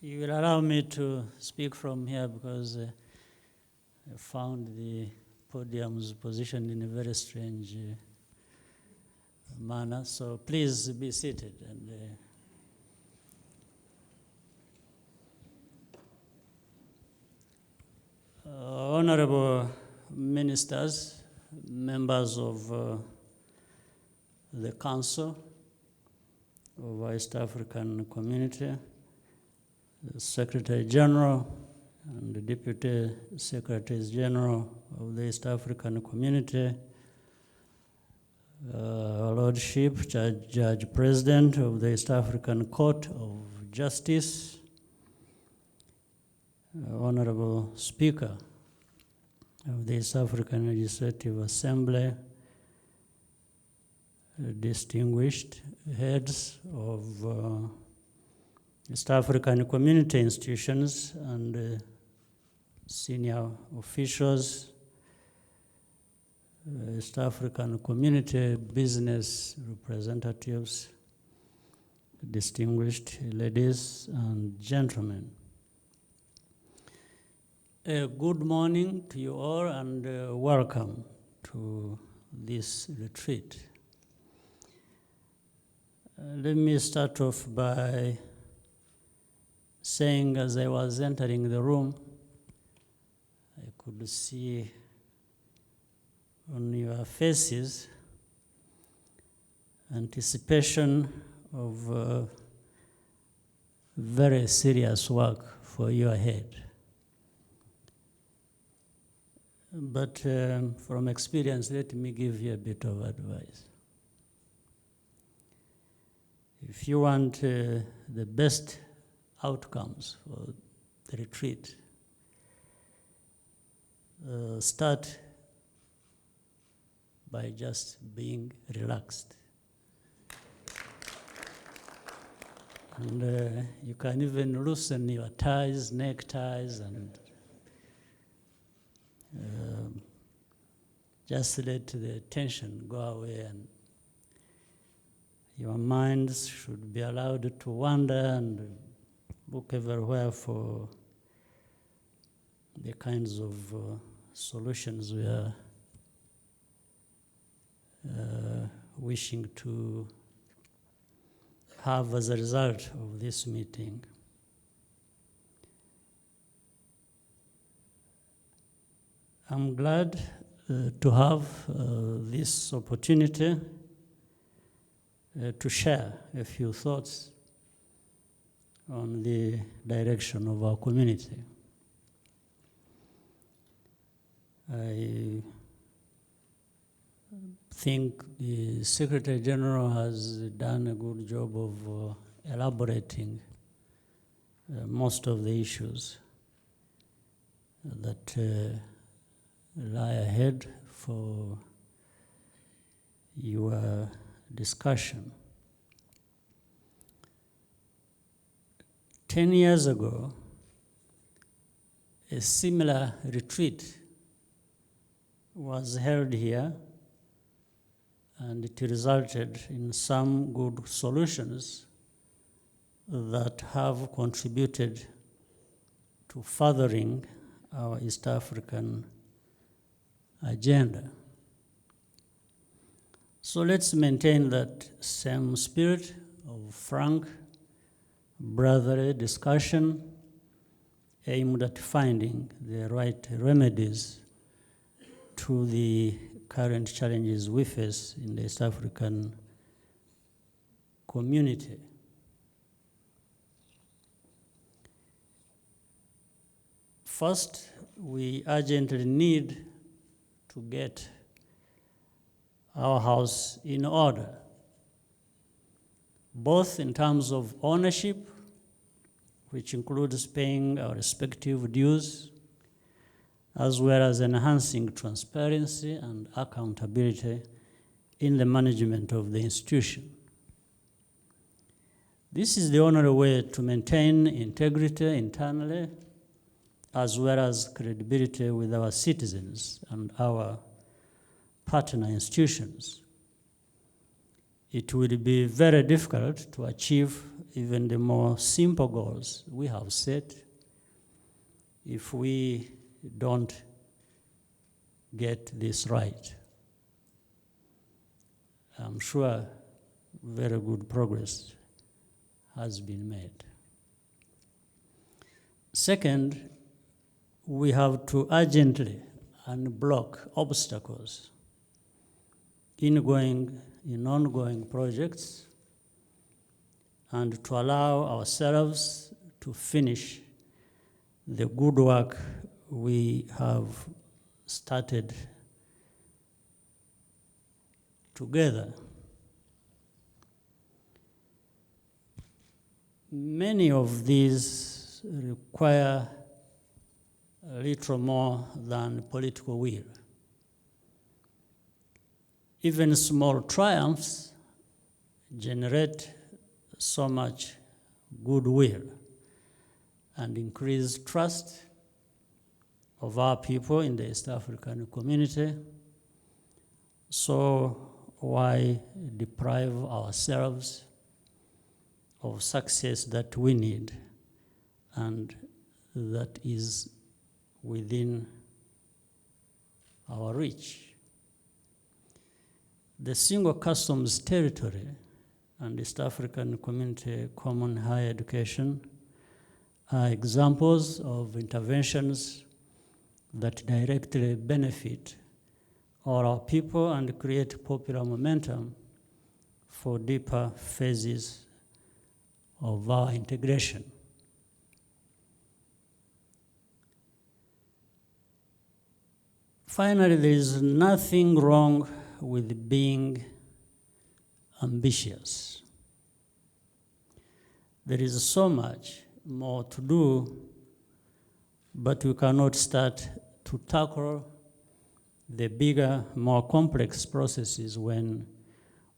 You will allow me to speak from here because I found the podium's positioned in a very strange manner. So please be seated. And honorable ministers, members of the Council of East African Community, the Secretary General and the Deputy Secretaries General of the East African Community, Lordship, Judge President of the East African Court of Justice, Honorable Speaker of the East African Legislative Assembly, distinguished heads of East African community institutions and senior officials, East African community business representatives, distinguished ladies and gentlemen. Good morning to you all and welcome to this retreat. Let me start off by saying, as I was entering the room, I could see on your faces anticipation of very serious work for you ahead. But from experience, let me give you a bit of advice. If you want the best outcomes for the retreat, start by just being relaxed. And you can even loosen your ties, neckties, and just let the tension go away, and your minds should be allowed to wander and look everywhere for the kinds of solutions we are wishing to have as a result of this meeting. I'm glad to have this opportunity to share a few thoughts on the direction of our community. I think the Secretary General has done a good job of elaborating most of the issues that lie ahead for your discussion. 10 years ago, a similar retreat was held here, and it resulted in some good solutions that have contributed to furthering our East African agenda. So let's maintain that same spirit of frank, brotherly discussion aimed at finding the right remedies to the current challenges we face in the East African community. First, we urgently need to get our house in order, both in terms of ownership, which includes paying our respective dues, as well as enhancing transparency and accountability in the management of the institution. This is the only way to maintain integrity internally, as well as credibility with our citizens and our partner institutions. It will be very difficult to achieve even the more simple goals we have set, if we don't get this right, I'm sure very good progress has been made. Second, we have to urgently unblock obstacles in ongoing projects and to allow ourselves to finish the good work we have started together. Many of these require a little more than political will. Even small triumphs generate so much goodwill and increase trust of our people in the East African community. So why deprive ourselves of success that we need and that is within our reach? The single customs territory and East African Community Common Higher Education are examples of interventions that directly benefit all our people and create popular momentum for deeper phases of our integration. Finally, there is nothing wrong with being ambitious. There is so much more to do, but we cannot start to tackle the bigger, more complex processes when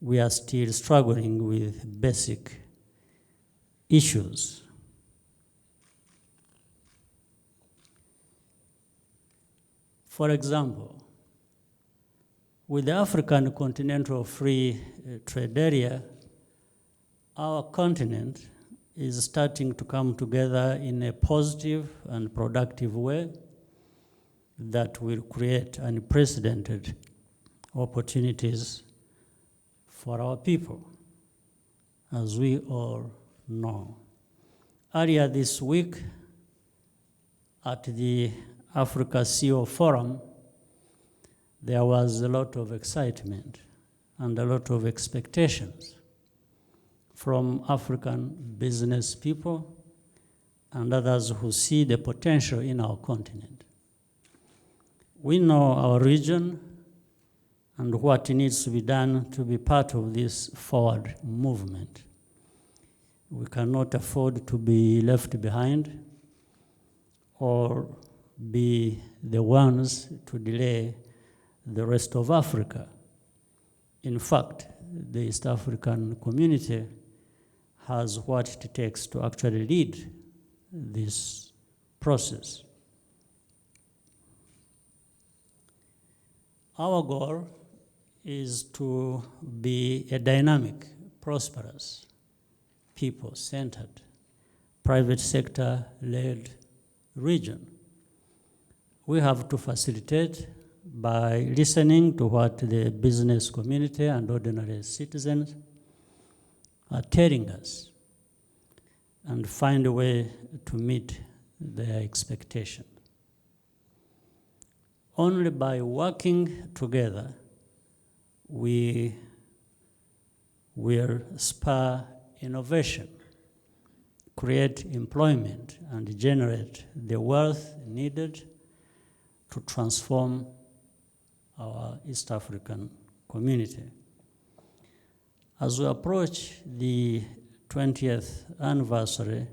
we are still struggling with basic issues. For example, with the African Continental Free Trade Area, our continent is starting to come together in a positive and productive way that will create unprecedented opportunities for our people, as we all know. Earlier this week, at the Africa CEO Forum, there was a lot of excitement and a lot of expectations from African business people and others who see the potential in our continent. We know our region and what needs to be done to be part of this forward movement. We cannot afford to be left behind or be the ones to delay the rest of Africa. In fact, the East African community has what it takes to actually lead this process. Our goal is to be a dynamic, prosperous, people-centered, private sector-led region. We have to facilitate by listening to what the business community and ordinary citizens are telling us and find a way to meet their expectations. Only by working together, we will spur innovation, create employment, and generate the wealth needed to transform our East African community. As we approach the 20th anniversary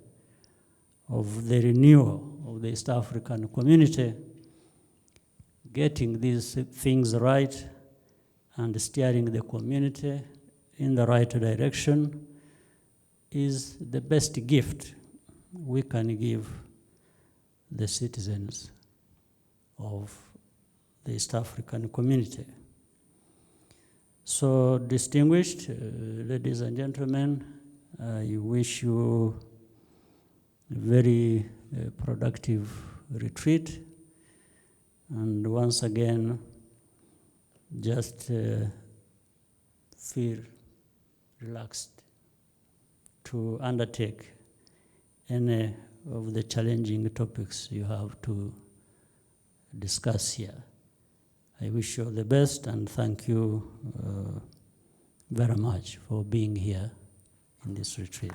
of the renewal of the East African community, getting these things right and steering the community in the right direction is the best gift we can give the citizens of the East African community. So, distinguished ladies and gentlemen, I wish you a very productive retreat. And once again, just feel relaxed to undertake any of the challenging topics you have to discuss here. I wish you all the best and thank you very much for being here in this retreat.